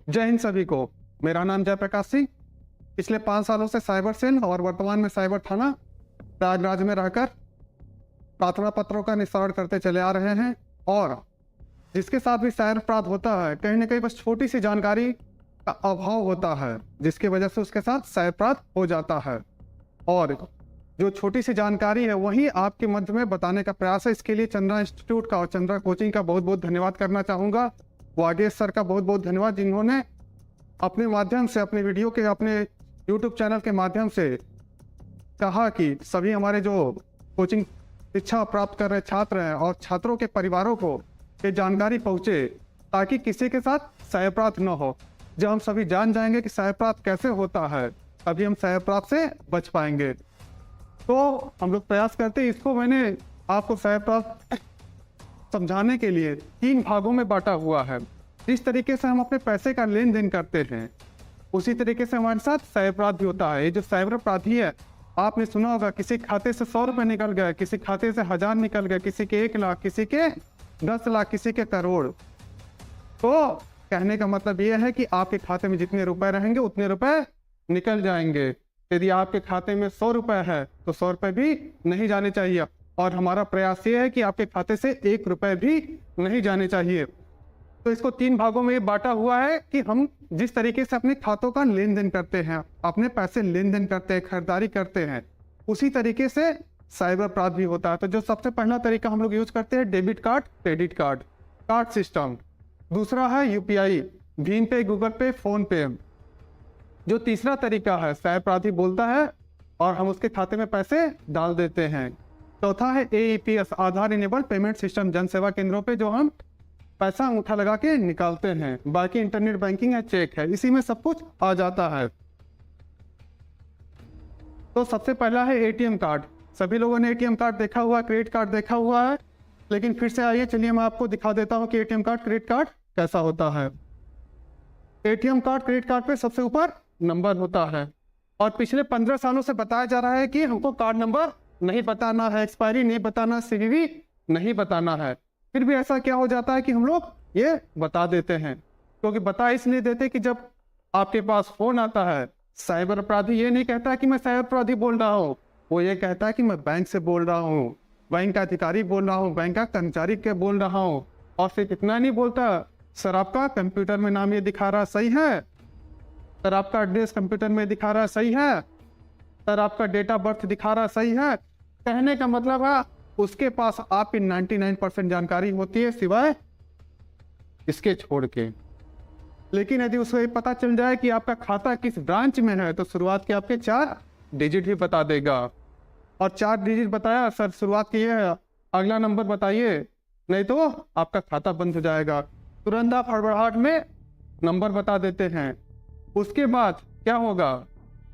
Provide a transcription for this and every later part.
जय हिंद सभी को। मेरा नाम जयप्रकाश सिंह। पिछले 5 सालों से साइबर सेल और वर्तमान में साइबर थाना प्रयागराज में रहकर प्रार्थना पत्रों का निस्तारण करते चले आ रहे हैं। और जिसके साथ भी साइबर अपराध होता है, कहीं ना कहीं बस छोटी सी जानकारी का अभाव होता है, जिसकी वजह से उसके साथ साइबर अपराध हो जाता है। और जो छोटी सी जानकारी है वही आपके मध्य में बताने का प्रयास है। इसके लिए चंद्रा इंस्टीट्यूट का और चंद्रा कोचिंग का बहुत बहुत धन्यवाद करना चाहूँगा। वागेश सर का बहुत बहुत धन्यवाद, जिन्होंने अपने माध्यम से, अपने वीडियो के, अपने यूट्यूब चैनल के माध्यम से कहा कि सभी हमारे जो कोचिंग शिक्षा प्राप्त कर रहे छात्र हैं और छात्रों के परिवारों को ये जानकारी पहुंचे, ताकि किसी के साथ साइबर अपराध न हो। जब हम सभी जान जाएंगे कि साइबर अपराध कैसे होता है, तभी हम साइबर अपराध से बच पाएंगे। तो हम लोग प्रयास करते हैं। इसको मैंने आपको साइबर अपराध समझाने के लिए 3 भागों में बांटा हुआ है। जिस तरीके से हम अपने पैसे का लेन देन करते हैं, उसी तरीके से हमारे साथ साइबर अपराध भी होता है। ये जो साइबर अपराधी है, आपने सुना होगा किसी खाते से 100 रुपये निकल गए, किसी खाते से 1000 निकल गए, किसी के 1 लाख, किसी के 10 लाख, किसी के करोड़। तो कहने का मतलब ये है कि आपके खाते में जितने रुपए रहेंगे उतने रुपए निकल जाएंगे। यदि आपके खाते में 100 रुपए है तो 100 रुपए भी नहीं जाने चाहिए। और हमारा प्रयास ये है कि आपके खाते से 1 रुपए भी नहीं जाने चाहिए। तो इसको 3 भागों में बांटा हुआ है कि हम जिस तरीके से अपने खातों का लेन देन करते हैं, अपने पैसे लेन देन करते हैं, खरीदारी करते हैं, उसी तरीके से साइबर अपराध भी होता है। तो जो सबसे पहला तरीका हम लोग यूज करते हैं, debit card, credit card, card system. दूसरा है यूपीआई, भीम पे, गूगल पे, फोन पे। जो तीसरा तरीका है, साइबर अपराधी बोलता है और हम उसके खाते में पैसे डाल देते हैं। चौथा है AEPS, आधार इनेबल्ड पेमेंट सिस्टम, जन सेवा केंद्रों पे जो हम पैसा अंगूठा लगा के निकालते हैं। बाकी इंटरनेट बैंकिंग है, चेक है, इसी में सब कुछ आ जाता है। तो सबसे पहला है ATM कार्ड। सभी लोगों ने ATM कार्ड देखा हुआ है, क्रेडिट कार्ड देखा हुआ है, लेकिन फिर से आइए, चलिए मैं आपको दिखा देता हूँ कि ATM कार्ड, क्रेडिट कार्ड कैसा होता है। ATM कार्ड, क्रेडिट कार्ड पे सबसे ऊपर नंबर होता है और पिछले 15 सालों से बताया जा रहा है कि हमको कार्ड नंबर नहीं बताना है, एक्सपायरी नहीं बताना, CVV नहीं बताना है। फिर भी ऐसा क्या हो जाता है कि हम लोग ये बता देते हैं, क्योंकि बता इसलिए देते कि जब आपके पास फोन आता है, साइबर अपराधी ये नहीं कहता कि मैं साइबर अपराधी बोल रहा हूँ, वो ये कहता है कि मैं बैंक से बोल रहा हूँ, बैंक का अधिकारी बोल रहा हूँ, बैंक का कर्मचारी के बोल रहा हूँ। और सिर्फ इतना नहीं बोलता, सर आपका कंप्यूटर में नाम ये दिखा रहा सही है, सर आपका एड्रेस कंप्यूटर में दिखा रहा सही है, सर आपका डेट ऑफ बर्थ दिखा रहा सही है। कहने का मतलब है उसके पास आपकी 99% जानकारी होती है, सिवाय इसके छोड़ के। लेकिन यदि उसे ये पता चल जाए कि आपका खाता किस ब्रांच में है, तो शुरुआत के आपके 4 डिजिट भी बता देगा। और 4 डिजिट बताया, सर शुरुआत की है, अगला नंबर बताइए, नहीं तो आपका खाता बंद हो जाएगा। तुरंत आप हड़बड़ाहट में नंबर बता देते हैं। उसके बाद क्या होगा,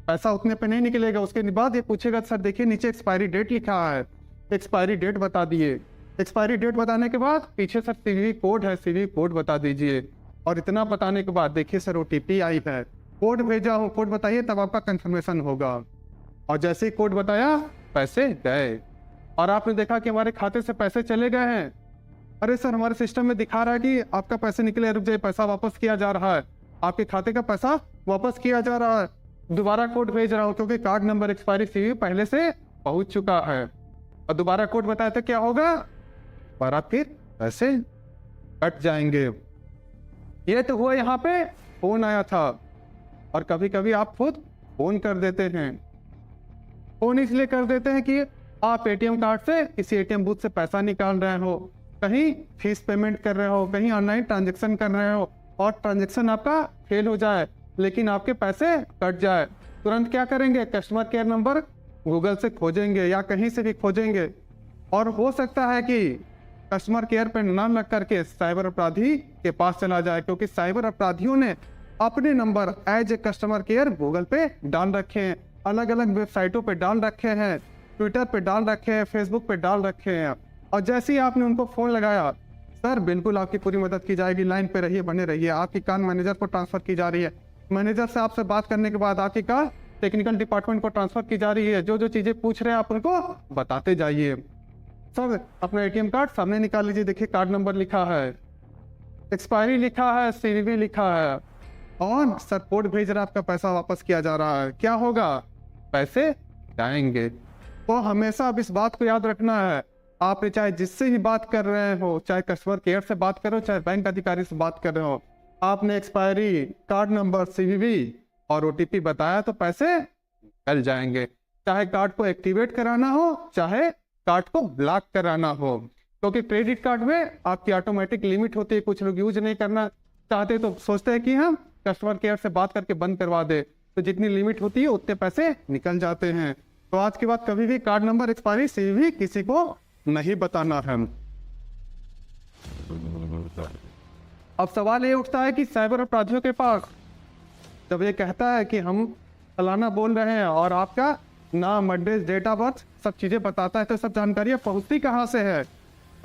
पैसा उतने पे नहीं निकलेगा। उसके बाद ये पूछेगा, सर देखिए नीचे एक्सपायरी डेट लिखा है, एक्सपायरी डेट बता दिए। एक्सपायरी डेट बताने के बाद पीछे सर CVV कोड है, CVV कोड बता दीजिए। और इतना बताने के बाद देखिए सर OTP आई है, कोड भेजा हूँ, कोड बताइए, तब आपका कंफर्मेशन होगा। और जैसे ही कोड बताया, पैसे गए। और आपने देखा कि हमारे खाते से पैसे चले गए हैं। अरे सर हमारे सिस्टम में दिखा रहा है कि आपका पैसे निकले, रुक जाइए, पैसा वापस किया जा रहा है, आपके खाते का पैसा वापस किया जा रहा है, दोबारा कोड भेज रहा हूँ, क्योंकि कार्ड नंबर, एक्सपायरी, CVV पहले से पहुंच चुका है। और दोबारा कोड बताया तो क्या होगा, पर आप फिर पैसे कट जाएंगे। ये तो हुआ यहाँ पे फोन आया था। और कभी कभी आप खुद फोन कर देते हैं। फोन इसलिए कर देते हैं कि आप ATM कार्ड से किसी ATM बूथ से पैसा निकाल रहे हो, कहीं फीस पेमेंट कर रहे हो, कहीं ऑनलाइन ट्रांजेक्शन कर रहे हो, और ट्रांजेक्शन आपका फेल हो जाए, लेकिन आपके पैसे कट जाए। तुरंत क्या करेंगे, कस्टमर केयर नंबर गूगल से खोजेंगे या कहीं से भी खोजेंगे। और हो सकता है कि कस्टमर केयर पर नाम लग करके साइबर अपराधी के पास चला जाए, क्योंकि साइबर अपराधियों ने अपने number as a customer care Google पे डाल रखे हैं, अलग अलग वेबसाइटों पे डाल रखे हैं, ट्विटर पे डाल रखे हैं, फेसबुक पे डाल रखे हैं। और जैसे ही आपने उनको फोन लगाया, सर बिल्कुल आपकी पूरी मदद की जाएगी, लाइन पे रहिए, बने रहिए, आपकी कॉल मैनेजर को ट्रांसफर की जा रही है, मैनेजर से आपसे बात करने के बाद आपकी कॉल टेक्निकल डिपार्टमेंट को ट्रांसफर की जा रही है, जो जो चीजें पूछ रहे हैं आप उनको बताते जाइए। सर अपना ATM कार्ड सामने निकाल लीजिए, देखिए कार्ड नंबर लिखा है, एक्सपायरी लिखा है, CVV लिखा है, और सर कोड भेज रहा है, आपका पैसा वापस किया जा रहा है, क्या होगा? पैसे जाएंगे। तो हमेशा अब इस बात को याद रखना है, आपने चाहे जिससे भी बात कर रहे हो, चाहे कस्टमर केयर से बात कर रहे हो, चाहे बैंक अधिकारी से बात कर रहे हो, आपने एक्सपायरी, कार्ड नंबर, सीवीवी और ओटीपी बताया तो पैसे चल जाएंगे। चाहे कार्ड को एक्टिवेट कराना हो, चाहे कार्ड को ब्लॉक कराना हो, क्योंकि क्रेडिट कार्ड में आपकी ऑटोमेटिक लिमिट होती है, कुछ लोग यूज नहीं करना चाहते तो सोचते हैं कि हम कस्टमर केयर से बात करके बंद करवा दे, तो जितनी लिमिट होती है उतने पैसे निकल जाते हैं। तो आज के बाद कभी भी कार्ड नंबर, एक्सपायरी, सीवीवी किसी को नहीं बताना है। अब सवाल ये उठता है कि साइबर अपराधियों के पास जब ये कहता है कि हम फलाना बोल रहे हैं और आपका नाम, एड्रेस, डेट ऑफ बर्थ सब चीज़ें बताता है, तो सब जानकारियाँ पहुँचती कहाँ से है?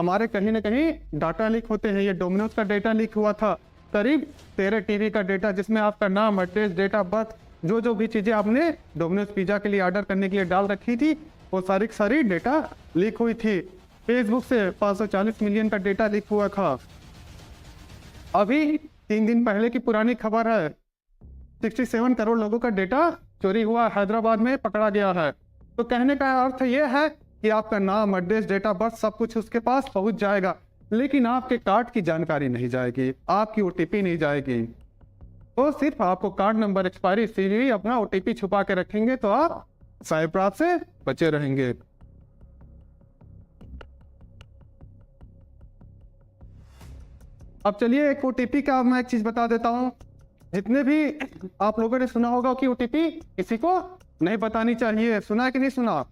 हमारे कहीं ना कहीं डाटा लीक होते हैं। ये डोमिनोज का डेटा लीक हुआ था, करीब 13 टीवी का डेटा, जिसमें आपका नाम, एड्रेस, डेट ऑफ बर्थ, जो भी चीज़ें आपने डोमिनोज पिज़्ज़ा के लिए ऑर्डर करने के लिए डाल रखी थी, वो सारी की सारी डेटा लीक हुई थी। फेसबुक से 540 मिलियन का डेटा लीक हुआ था। अभी 3 दिन पहले की पुरानी खबर है, 67 करोड़ लोगों का डेटा चोरी हुआ, हैदराबाद में पकड़ा गया है। तो कहने का अर्थ ये है कि आपका नाम, एड्रेस, डेट ऑफ बर्थ सब कुछ उसके पास पहुंच जाएगा, लेकिन आपके कार्ड की जानकारी नहीं जाएगी, आपकी ओटीपी नहीं जाएगी। तो सिर्फ आपको कार्ड नंबर, एक्सपायरी, सीवीवी, अपना ओटीपी छुपा के रखेंगे तो आप साइबर अपराध से बचे रहेंगे। अब चलिए एक ओटीपी का मैं एक चीज बता देता हूं। जितने भी आप लोगों ने सुना होगा कि ओटीपी किसी को नहीं बतानी चाहिए, सुना है कि नहीं सुना?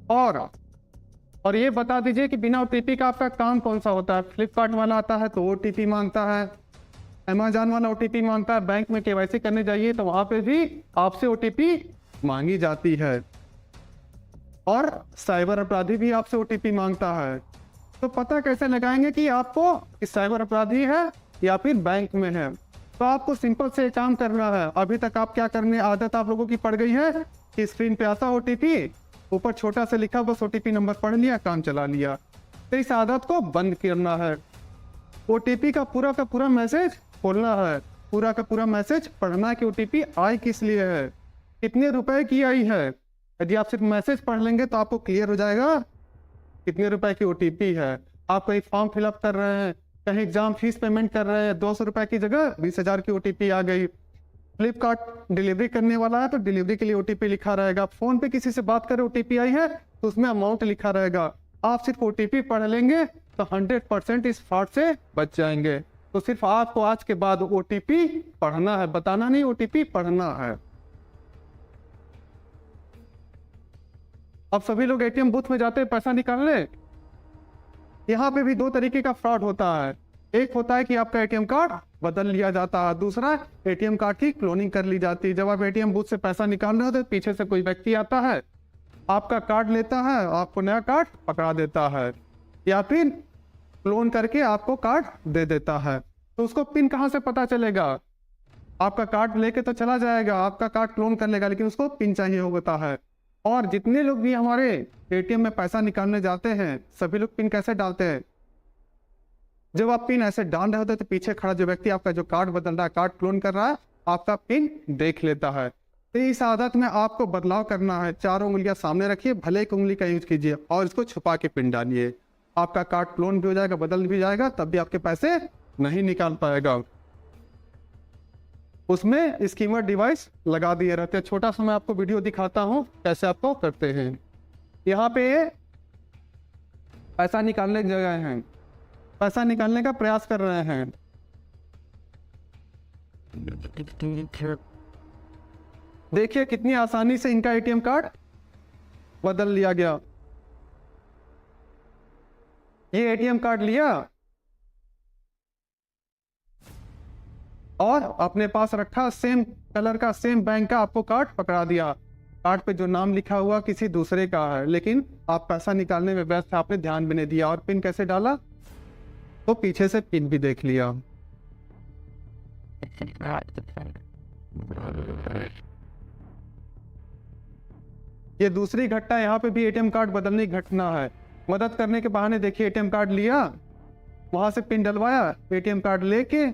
और ये बता दीजिए कि बिना ओटीपी का आपका काम कौन सा होता है? फ्लिपकार्ट वाला आता है तो ओटीपी मांगता है, अमेजॉन वाला ओटीपी मांगता है, बैंक में केवाईसी करने जाइए तो वहां पे भी आपसे ओटीपी मांगी जाती है, और साइबर अपराधी भी आपसे ओटीपी मांगता है। तो पता कैसे लगाएंगे कि आपको इस साइबर अपराधी है या फिर बैंक में है? तो आपको सिंपल से काम करना है। अभी तक आप क्या करने आदत आप लोगों की पड़ गई है कि स्क्रीन पे आता ओटीपी, ऊपर छोटा से लिखा, बस ओटीपी नंबर पढ़ लिया, काम चला लिया। तो इस आदत को बंद करना है। ओटीपी का पूरा मैसेज खोलना है, पूरा का पूरा मैसेज पढ़ना है कि ओटीपी आई किस लिए है, कितने रुपए की आई है। यदि आप सिर्फ मैसेज पढ़ लेंगे तो आपको क्लियर हो जाएगा कितने रुपए की ओटीपी है। आप कहीं फॉर्म फिलअप कर रहे हैं, कहीं एग्जाम फीस पेमेंट कर रहे हैं, 200 रुपए की जगह 20,000 की ओटीपी आ गई। फ्लिपकार्ट डिलीवरी करने वाला है तो डिलीवरी के लिए ओटीपी लिखा रहेगा। फोन पे किसी से बात करें ओटीपी आई है तो उसमें अमाउंट लिखा रहेगा। आप सिर्फ ओटीपी पढ़ लेंगे तो 100% इस फ्रॉड से बच जाएंगे। तो सिर्फ आपको आज के बाद ओटीपी पढ़ना है, बताना नहीं, ओटीपी पढ़ना है। अब सभी लोग एटीएम बूथ में जाते हैं पैसा निकालने। यहाँ पे भी 2 तरीके का फ्रॉड होता है। एक होता है कि आपका एटीएम कार्ड बदल लिया जाता है, दूसरा एटीएम कार्ड की क्लोनिंग कर ली जाती है। जब आप एटीएम बूथ से पैसा निकाल रहे होते हैं, पीछे से कोई व्यक्ति आता है, आपका कार्ड लेता है, आपको नया कार्ड पकड़ा देता है, या फिर क्लोन करके आपको कार्ड दे देता है। तो उसको पिन कहाँ से पता चलेगा? आपका कार्ड लेके तो चला जाएगा, आपका कार्ड क्लोन कर लेगा, लेकिन उसको पिन चाहिए होता है। और जितने लोग भी हमारे एटीएम में पैसा निकालने जाते हैं, सभी लोग पिन कैसे डालते हैं? जब आप पिन ऐसे डाल रहे होते हैं तो पीछे खड़ा जो व्यक्ति आपका जो कार्ड बदल रहा है, कार्ड क्लोन कर रहा है, आपका पिन देख लेता है। तो इस आदत में आपको बदलाव करना है। 4 उंगलियां सामने रखिए, भले एक उंगली का यूज कीजिए और इसको छुपा के पिन डालिए। आपका कार्ड क्लोन भी हो जाएगा, बदल भी जाएगा, तब भी आपके पैसे नहीं निकाल पाएगा। उसमें स्कीमर डिवाइस लगा दिए रहते हैं। छोटा सा मैं आपको वीडियो दिखाता हूं कैसे आपको करते हैं। यहाँ पे पैसा निकालने की जगह है, पैसा निकालने का प्रयास कर रहे हैं। देखिए कितनी आसानी से इनका एटीएम कार्ड बदल लिया गया। ये एटीएम कार्ड लिया और अपने पास रखा, सेम कलर का, सेम बैंक का आपको कार्ड पकड़ा दिया। कार्ड पे जो नाम लिखा हुआ किसी दूसरे का है, लेकिन आप पैसा निकालने में व्यस्त थे, आपने ध्यान भी नहीं दिया। और पिन कैसे डाला? तो पीछे से पिन भी देख लिया। ये दूसरी घटना, यहाँ पे भी एटीएम कार्ड बदलने की घटना है। मदद करने के बहाने देखिए एटीएम कार्ड लिया, वहां से पिन डलवाया, एटीएम कार्ड लेके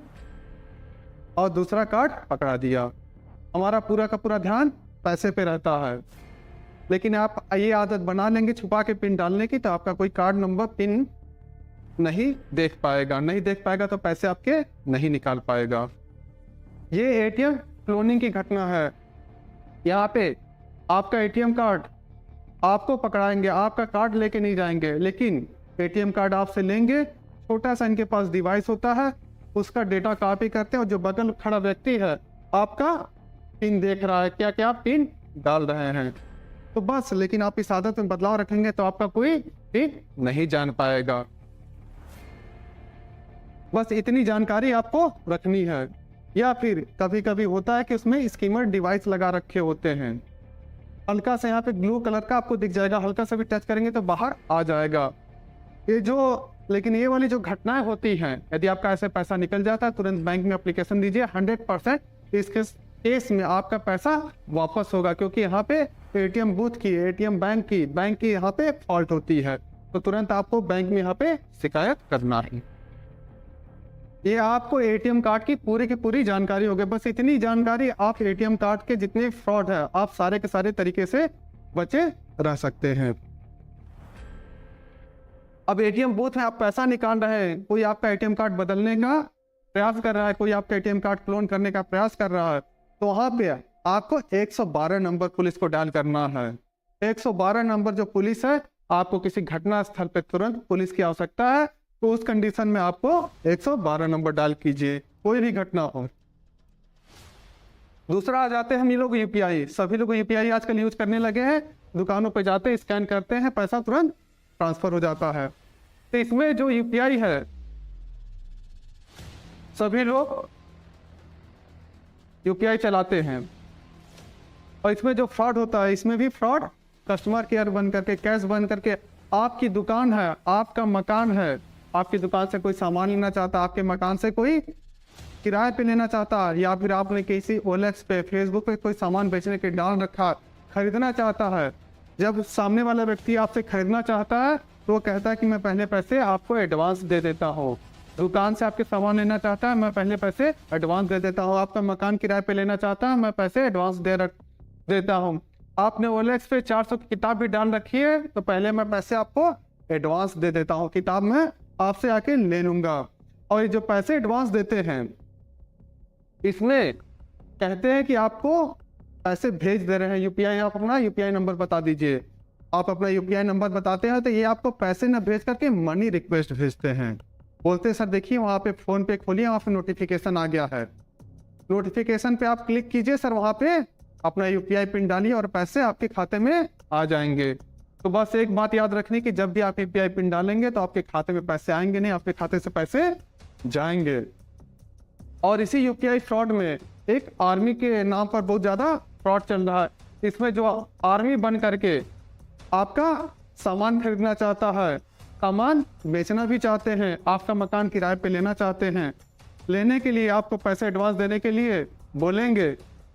और दूसरा कार्ड पकड़ा दिया। हमारा पूरा का पूरा ध्यान पैसे पे रहता है। लेकिन आप ये आदत बना लेंगे छुपा के पिन डालने की, तो आपका कोई कार्ड नंबर पिन नहीं देख पाएगा। नहीं देख पाएगा तो पैसे आपके नहीं निकाल पाएगा। ये एटीएम क्लोनिंग की घटना है। यहाँ पे आपका एटीएम कार्ड आपको पकड़ाएंगे, आपका कार्ड लेके नहीं जाएंगे, लेकिन एटीएम कार्ड आपसे लेंगे। छोटा सा इनके पास डिवाइस होता है, उसका डेटा कॉपी करते हैं और जो बगल खड़ा व्यक्ति है आपका पिन देख रहा है, क्या क्या पिन डाल रहे हैं। तो बस, लेकिन आप इस आदत में बदलाव रखेंगे तो आपका कोई पिन नहीं जान पाएगा। बस इतनी जानकारी आपको रखनी है। या फिर कभी कभी होता है कि उसमें स्कीमर डिवाइस लगा रखे होते हैं, हल्का सा यहाँ पे ब्लू कलर का आपको दिख जाएगा, हल्का सा भी टच करेंगे तो बाहर आ जाएगा। लेकिन ये वाली जो घटनाएं होती हैं, यदि आपका ऐसे पैसा निकल जाता है, तुरंत बैंक में एप्लीकेशन दीजिए। 100% इस केस में आपका पैसा वापस होगा, क्योंकि यहाँ पे एटीएम बूथ की, एटीएम बैंक की यहाँ पे फॉल्ट होती है। तो तुरंत आपको बैंक में यहाँ पे शिकायत करना है। ये आपको एटीएम कार्ड की पूरी जानकारी होगी। बस इतनी जानकारी, आप एटीएम कार्ड के जितने फ्रॉड है आप सारे के सारे तरीके से बचे रह सकते हैं। अब एटीएम बूथ में आप पैसा निकाल रहे हैं, कोई आपका एटीएम कार्ड बदलने का प्रयास कर रहा है, कोई आपका एटीएम कार्ड क्लोन करने का प्रयास कर रहा है, तो वहां पे आपको 112 नंबर पुलिस को डायल करना है। 112 नंबर जो पुलिस है, आपको किसी घटना स्थल पे तुरंत पुलिस की आवश्यकता है, तो उस कंडीशन में आपको 112 नंबर डायल कीजिए, कोई भी घटना हो। दूसरा आ जाते हैं हम ये लोग यूपीआई। सभी लोग यूपीआई आजकल यूज करने लगे हैं। दुकानों पे जाते हैं, स्कैन करते हैं, पैसा तुरंत ट्रांसफर हो जाता है। तो इसमें जो यूपीआई है, सभी लोग यूपीआई चलाते हैं, और इसमें जो फ्रॉड होता है, इसमें भी फ्रॉड कस्टमर केयर बन करके, कैश बन करके, आपकी दुकान है, आपका मकान है, आपकी दुकान से कोई सामान लेना चाहता, आपके मकान से कोई किराए पे लेना चाहता, या फिर आपने किसी ओलेक्स पे, फेसबुक पे कोई सामान बेचने के डाल रखा, खरीदना चाहता है। जब सामने वाला व्यक्ति आपसे खरीदना चाहता है तो वो कहता है कि मैं पहले पैसे आपको एडवांस दे देता हूँ। दुकान से आपके सामान लेना चाहता है, मैं पहले पैसे एडवांस दे देता हूँ। आपका मकान किराए पे लेना चाहता है, मैं पैसे एडवांस देता हूँ। आपने ओलेक्स पे 400 की किताब भी डाल रखी है, तो पहले मैं पैसे आपको एडवांस दे देता हूँ, किताब मैं आपसे आके ले लूंगा। और ये जो पैसे एडवांस देते हैं, इसमें कहते हैं कि आपको पैसे भेज दे रहे हैं यूपीआई, आप अपना यूपीआई नंबर बता दीजिए। आप अपना यूपीआई नंबर बताते हैं तो ये आपको पैसे न भेज करके मनी रिक्वेस्ट भेजते हैं। बोलते हैं सर देखिए वहाँ पे फोन पे खोलिए, वहाँ पे नोटिफिकेशन आ गया है, नोटिफिकेशन पे आप क्लिक कीजिए सर, वहाँ पे अपना यूपीआई पिन डालिए और पैसे आपके खाते में आ जाएंगे। तो बस एक बात याद रखनी कि जब भी आप यूपीआई पिन डालेंगे तो आपके खाते में पैसे आएंगे नहीं, आपके खाते से पैसे जाएंगे। और इसी यूपीआई फ्रॉड में एक आर्मी के नाम पर बहुत ज़्यादा फ्रॉड चल रहा है। इसमें जो आर्मी बन करके आपका सामान खरीदना चाहता है, सामान बेचना भी चाहते हैं, आपका मकान किराए पे लेना चाहते हैं, लेने के लिए आपको पैसे एडवांस देने के लिए बोलेंगे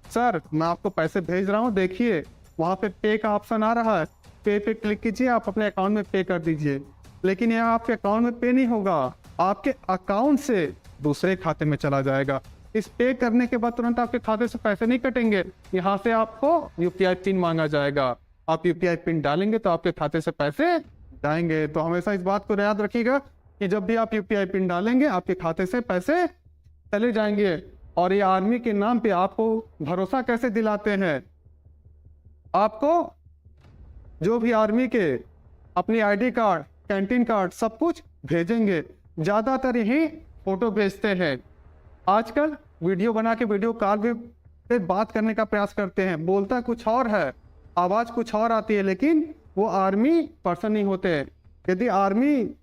सर मैं आपको पैसे भेज रहा हूँ, देखिए वहाँ पे पे का ऑप्शन आ रहा है, पे पे क्लिक कीजिए, आप अपने अकाउंट में पे कर दीजिए। लेकिन यह आपके अकाउंट में पे नहीं होगा, आपके अकाउंट से दूसरे खाते में चला जाएगा। इस पे करने के बाद तुरंत आपके खाते से पैसे नहीं कटेंगे, यहाँ से आपको यूपीआई पिन मांगा जाएगा। आप यूपीआई पिन डालेंगे तो आपके खाते से पैसे जाएंगे। तो हमेशा इस बात को याद रखिएगा कि जब भी आप यूपीआई पिन डालेंगे आपके खाते से पैसे चले जाएंगे। और ये आर्मी के नाम पे आपको भरोसा कैसे दिलाते हैं, आपको जो भी आर्मी के अपनी आईडी कार्ड, कैंटीन कार्ड सब कुछ भेजेंगे। ज़्यादातर यही फोटो भेजते हैं। आजकल वीडियो बना के वीडियो कॉल पे बात करने का प्रयास करते हैं, बोलता कुछ और है, आवाज़ कुछ और आती है, लेकिन वो आर्मी पर्सन नहीं होते। यदि आर्मी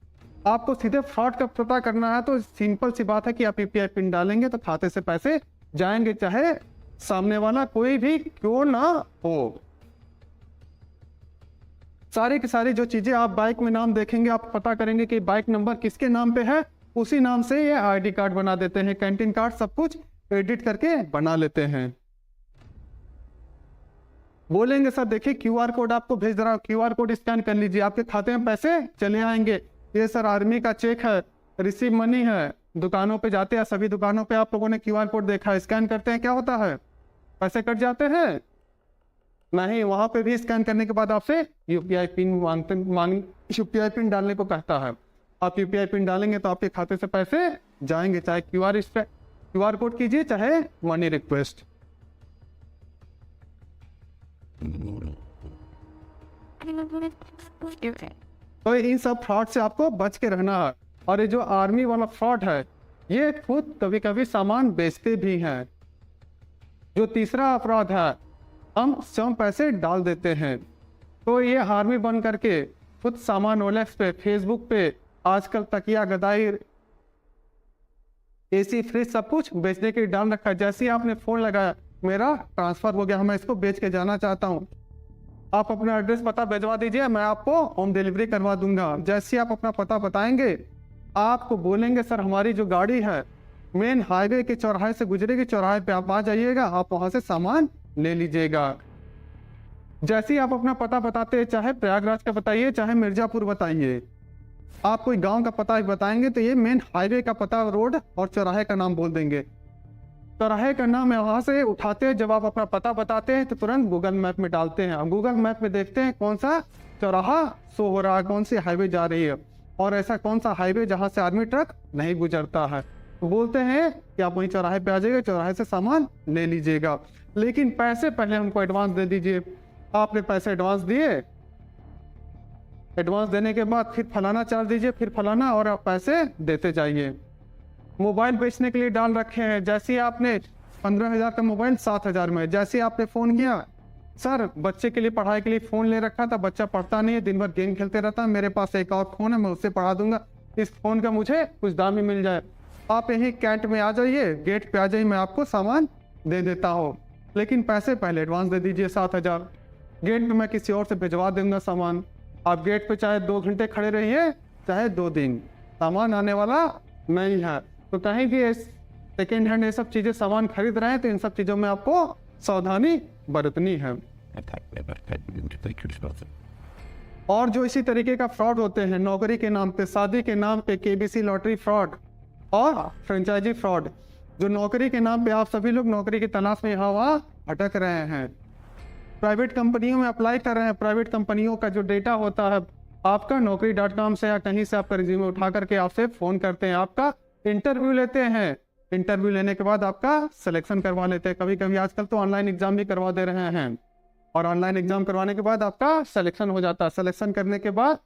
आपको सीधे फ्रॉड का पता करना है तो सिंपल सी बात है कि आप यूपीआई पिन डालेंगे तो खाते से पैसे जाएंगे, चाहे सामने वाला कोई भी क्यों ना हो। सारी की सारी जो चीजें आप बाइक में नाम देखेंगे, आप पता करेंगे कि बाइक नंबर किसके नाम पे है, उसी नाम से ये आईडी कार्ड बना देते हैं, कैंटीन कार्ड सब कुछ एडिट करके बना लेते हैं। बोलेंगे सर देखिए क्यूआर कोड आपको भेज रहा हूं, क्यूआर कोड स्कैन कर लीजिए, आपके खाते में पैसे चले आएंगे। ये सर आर्मी का चेक है, रिसीव मनी है, दुकानों पे जाते हैं, सभी दुकानों पे आप लोगों ने क्यूआर कोड देखा है, स्कैन करते हैं क्या होता है, पैसे कट जाते हैं? नहीं, वहां पे भी स्कैन करने के बाद आपसे यूपीआई पिन यूपीआई पिन डालने को कहता है। आप यूपीआई पिन डालेंगे तो आपके खाते से पैसे जाएंगे, चाहे क्यूआर कोड कीजिए चाहे मनी रिक्वेस्ट। तो इन सब फ्रॉड से आपको बच के रहना है। और ये जो आर्मी वाला फ्रॉड है, ये खुद कभी कभी सामान बेचते भी हैं। जो तीसरा अपराध है, हम स्वयं पैसे डाल देते हैं। तो ये आर्मी बन करके खुद सामान ओलेक्स पे, फेसबुक पे आजकल तकिया, गदाई, एसी, फ्रिज सब कुछ बेचने के लिए डाल रखा है। जैसे ही आपने फोन लगाया, मेरा ट्रांसफर हो गया, मैं इसको बेच के जाना चाहता हूँ, आप अपना एड्रेस पता भिजवा दीजिए, मैं आपको होम डिलीवरी करवा दूंगा। जैसे ही आप अपना पता बताएंगे, आपको बोलेंगे सर हमारी जो गाड़ी है मेन हाईवे के चौराहे से गुजरेगी, चौराहे पे आप आ जाइएगा, आप वहां से सामान ले लीजिएगा। जैसे ही आप अपना पता बताते हैं, चाहे प्रयागराज का बताइए चाहे मिर्जापुर बताइए, आप कोई गांव का पता बताएंगे तो ये मेन हाईवे का पता, रोड और चौराहे का नाम बोल देंगे। चौराहे का नाम है, वहां से उठाते हैं। जब आप अपना पता बताते हैं तो तुरंत गूगल मैप में डालते हैं। अब गूगल मैप में देखते हैं कौन सा चौराहा शो हो रहा है, कौन सी हाईवे जा रही है, और ऐसा कौन सा हाईवे जहां से आर्मी ट्रक नहीं गुजरता है। तो बोलते हैं कि आप वहीं चौराहे पे आ जाइएगा, चौराहे से सामान ले लीजिएगा, लेकिन पैसे पहले हमको एडवांस दे दीजिए। आपने पैसे एडवांस दिए, एडवांस देने के बाद फिर फलाना चार्ज दीजिए, फिर फलाना, और आप पैसे देते जाइए। मोबाइल बेचने के लिए डाल रखे हैं। जैसे ही आपने 15,000 का मोबाइल 7,000 में, जैसे ही आपने फ़ोन किया, सर बच्चे के लिए पढ़ाई के लिए फ़ोन ले रखा था, बच्चा पढ़ता नहीं है, दिन भर गेम खेलते रहता है, मेरे पास एक और फ़ोन है, मैं उससे पढ़ा दूंगा, इस फ़ोन का मुझे कुछ दाम ही मिल जाए, आप यहीं कैंट में आ जाइए, गेट पे आ जाइए, मैं आपको सामान दे देता हूँ, लेकिन पैसे पहले एडवांस दे दीजिए 7,000। गेट पे मैं किसी और से भिजवा दूंगा सामान। आप गेट पे चाहे 2 घंटे खड़े रहिए चाहे 2 दिन, सामान आने वाला नहीं है। तो कहीं भी सेकेंड हैंड ये सब चीज़ें सामान खरीद रहे हैं तो इन सब चीज़ों में आपको सावधानी बरतनी है। और जो इसी तरीके का फ्रॉड होते हैं, नौकरी के नाम पे, शादी के नाम पे, केबीसी लॉटरी फ्रॉड और फ्रेंचाइजी फ्रॉड। जो नौकरी के नाम पे आप सभी लोग नौकरी की तलाश में यहाँ वहाँ भटक रहे हैं, प्राइवेट कंपनियों में अप्लाई कर रहे हैं। प्राइवेट कंपनियों का जो डेटा होता है, आपका Naukri.com से या कहीं से आपका रिज्यूमे उठा करके आपसे फ़ोन करते हैं, आपका इंटरव्यू लेते हैं। इंटरव्यू लेने के बाद आपका सिलेक्शन करवा लेते हैं। कभी कभी आजकल तो ऑनलाइन एग्जाम भी करवा दे रहे हैं, और ऑनलाइन एग्जाम करवाने के बाद आपका सिलेक्शन हो जाता है। सिलेक्शन करने के बाद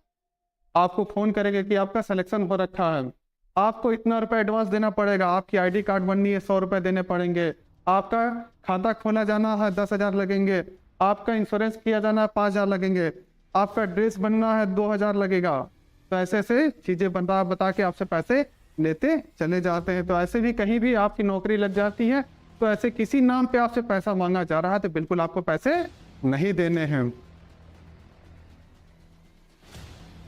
आपको फ़ोन करेंगे कि आपका सिलेक्शन हो रखा है, आपको इतना रुपये एडवांस देना पड़ेगा, आपकी ID कार्ड बननी है 100 रुपये देने पड़ेंगे, आपका खाता खोला जाना है 10,000 लगेंगे, आपका इंश्योरेंस किया जाना है 5,000 लगेंगे, आपका ड्रेस बनना है 2,000 लगेगा। तो ऐसे ऐसे चीज़ें बता के आपसे पैसे लेते चले जाते हैं। तो ऐसे भी कहीं भी आपकी नौकरी लग जाती है तो ऐसे किसी नाम पे आपसे पैसा मांगा जा रहा है तो बिल्कुल आपको पैसे नहीं देने हैं।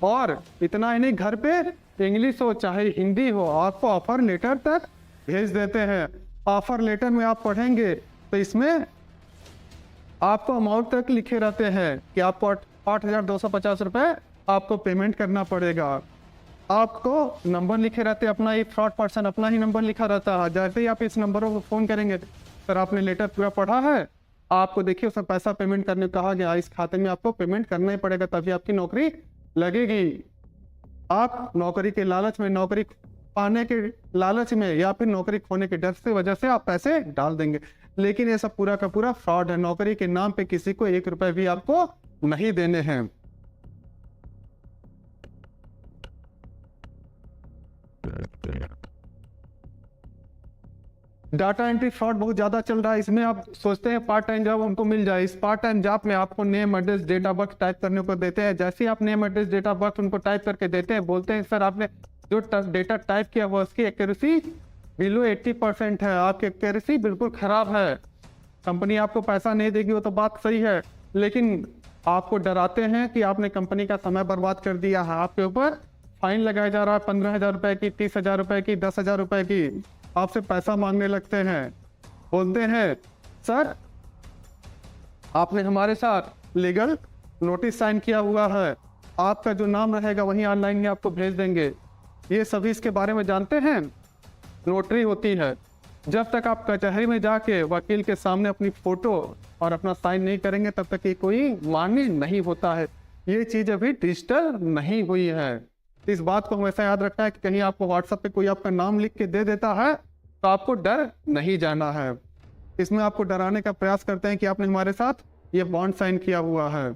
और इतना ही नहीं, घर पे इंग्लिश हो चाहे हिंदी हो, आपको ऑफर लेटर तक भेज देते हैं। ऑफर लेटर में आप पढ़ेंगे तो इसमें आपको अमाउंट तक लिखे रहते हैं कि आपको 8,250 रुपये आपको पेमेंट करना पड़ेगा। आपको नंबर लिखे रहते हैं, अपना ये फ्रॉड पर्सन अपना ही नंबर लिखा रहता है। जैसे ही आप इस नंबरों को फ़ोन करेंगे, सर आपने लेटर पूरा पढ़ा है, आपको देखिए उसमें पैसा पेमेंट करने कहा गया, इस खाते में आपको पेमेंट करना ही पड़ेगा तभी आपकी नौकरी लगेगी। आप नौकरी के लालच में, नौकरी पाने के लालच में या फिर नौकरी खोने के डर से वजह से आप पैसे डाल देंगे, लेकिन ये सब पूरा का पूरा फ्रॉड है। नौकरी के नाम पे किसी को 1 रुपये भी आपको नहीं देने हैं। डाटा एंट्री फ्रॉड बहुत ज़्यादा चल रहा है। इसमें आप सोचते हैं पार्ट टाइम जॉब हमको मिल जाए, इस पार्ट टाइम जॉब में आपको name, address, date of birth type करने को देते हैं। जैसे ही आप name, address, date of birth उनको टाइप करके देते हैं, बोलते हैं सर आपने जो डेटा टाइप किया हुआ उसकी एक्यूरेसी बिलो 80% है, आपकी एक्यूरेसी बिल्कुल ख़राब है, कंपनी आपको पैसा नहीं देगी। वो तो बात सही है, लेकिन आपको डराते हैं कि आपने कंपनी का समय बर्बाद कर दिया है, आपके ऊपर फाइन लगाया जा रहा है 15,000 रुपये की, 30,000 रुपये की, 10,000 रुपये की, आपसे पैसा मांगने लगते हैं। बोलते हैं सर आपने हमारे साथ लीगल नोटिस साइन किया हुआ है, आपका जो नाम रहेगा वहीं ऑनलाइन में आपको भेज देंगे। ये सभी इसके बारे में जानते हैं, नोटरी होती है। जब तक आप कचहरी में जाके वकील के सामने अपनी फोटो और अपना साइन नहीं करेंगे तब तक ये कोई मान्य नहीं होता है। ये चीज़ अभी डिजिटल नहीं हुई है। इस बात को हमेशा याद रखना है कि कहीं आपको व्हाट्सएप पे कोई आपका नाम लिख के दे देता है तो आपको डर नहीं जाना है। इसमें आपको डराने का प्रयास करते हैं कि आपने हमारे साथ ये बॉन्ड साइन किया हुआ है।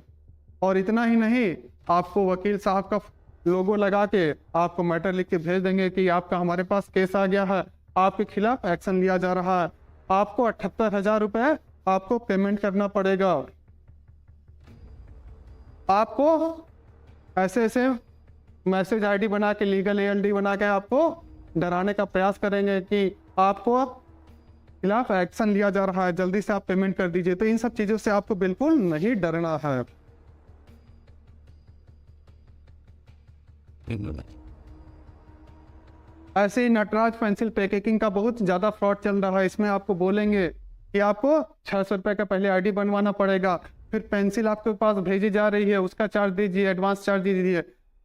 और इतना ही नहीं, आपको वकील साहब का लोगो लगा के आपको मैटर लिख के भेज देंगे कि आपका हमारे पास केस आ गया है, आपके खिलाफ एक्शन लिया जा रहा है, आपको 78,000 रुपये आपको पेमेंट करना पड़ेगा। आपको ऐसे ऐसे मैसेज आईडी बना के, लीगल ALD बना के आपको डराने का प्रयास करेंगे कि आपको खिलाफ एक्शन लिया जा रहा है, जल्दी से आप पेमेंट कर दीजिए। तो इन सब चीज़ों से आपको बिल्कुल नहीं डरना है। ऐसे ही नटराज पेंसिल पैकेजिंग का बहुत ज़्यादा फ्रॉड चल रहा है। इसमें आपको बोलेंगे कि आपको 600 रुपये का पहले ID बनवाना पड़ेगा, फिर पेंसिल आपके पास भेजी जा रही है, उसका चार्ज दीजिए, एडवांस चार्ज दीजिए।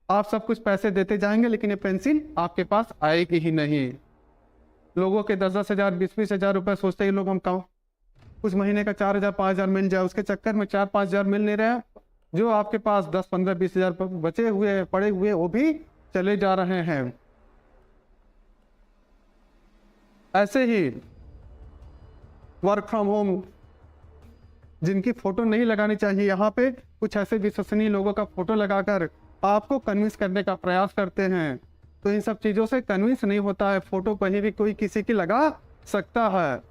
आप सब कुछ पैसे देते जाएंगे लेकिन ये पेंसिल आपके पास आएगी ही नहीं। लोगों के 10-10 हज़ार 20-20 हज़ार रुपये सोचते ही लोग हम कम कुछ महीने का 4,000 5,000 मिल जाए, उसके चक्कर में 4-5 हज़ार मिल नहीं रहे। जो आपके पास 10-15-20 हज़ार बचे हुए पड़े हुए वो भी चले जा रहे हैं। ऐसे ही वर्क फ्रॉम होम जिनकी फोटो नहीं लगानी चाहिए, यहाँ पे कुछ ऐसे विश्वसनीय लोगों का फोटो लगाकर आपको कन्विंस करने का प्रयास करते हैं। तो इन सब चीज़ों से कन्विंस नहीं होता है। फोटो कहीं भी कोई किसी की लगा सकता है।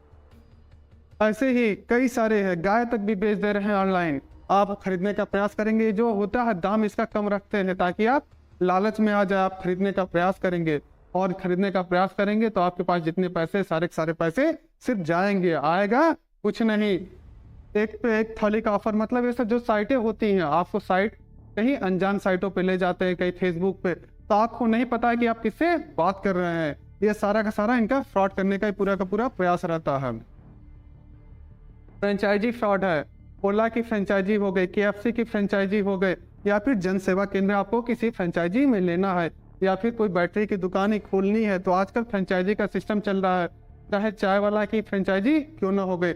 ऐसे ही कई सारे हैं, गाय तक भी बेच दे रहे हैं ऑनलाइन। आप खरीदने का प्रयास करेंगे, जो होता है दाम इसका कम रखते हैं ताकि आप लालच में आ जाए, आप खरीदने का प्रयास करेंगे। और खरीदने का प्रयास करेंगे तो आपके पास जितने पैसे सारे के सारे पैसे सिर्फ जाएंगे, आएगा कुछ नहीं। एक पे एक थैली का ऑफर, मतलब ये सब जो साइटें होती हैं, आपको साइट कहीं अनजान साइटों पे ले जाते हैं, कहीं फेसबुक पे, तो आपको नहीं पता है कि आप किससे बात कर रहे हैं। ये सारा का सारा इनका फ्रॉड करने का पूरा का पूरा प्रयास रहता है। फ्रेंचाइजी फ्रॉड है। ओला की फ्रेंचाइजी हो गई, KFC की फ्रेंचाइजी हो गई, या फिर जन सेवा केंद्र आपको किसी फ्रेंचाइजी में लेना है, या फिर कोई बैटरी की दुकान ही खोलनी है, तो आजकल फ्रेंचाइजी का सिस्टम चल रहा है। चाहे चाय वाला की फ्रेंचाइजी क्यों ना हो गई,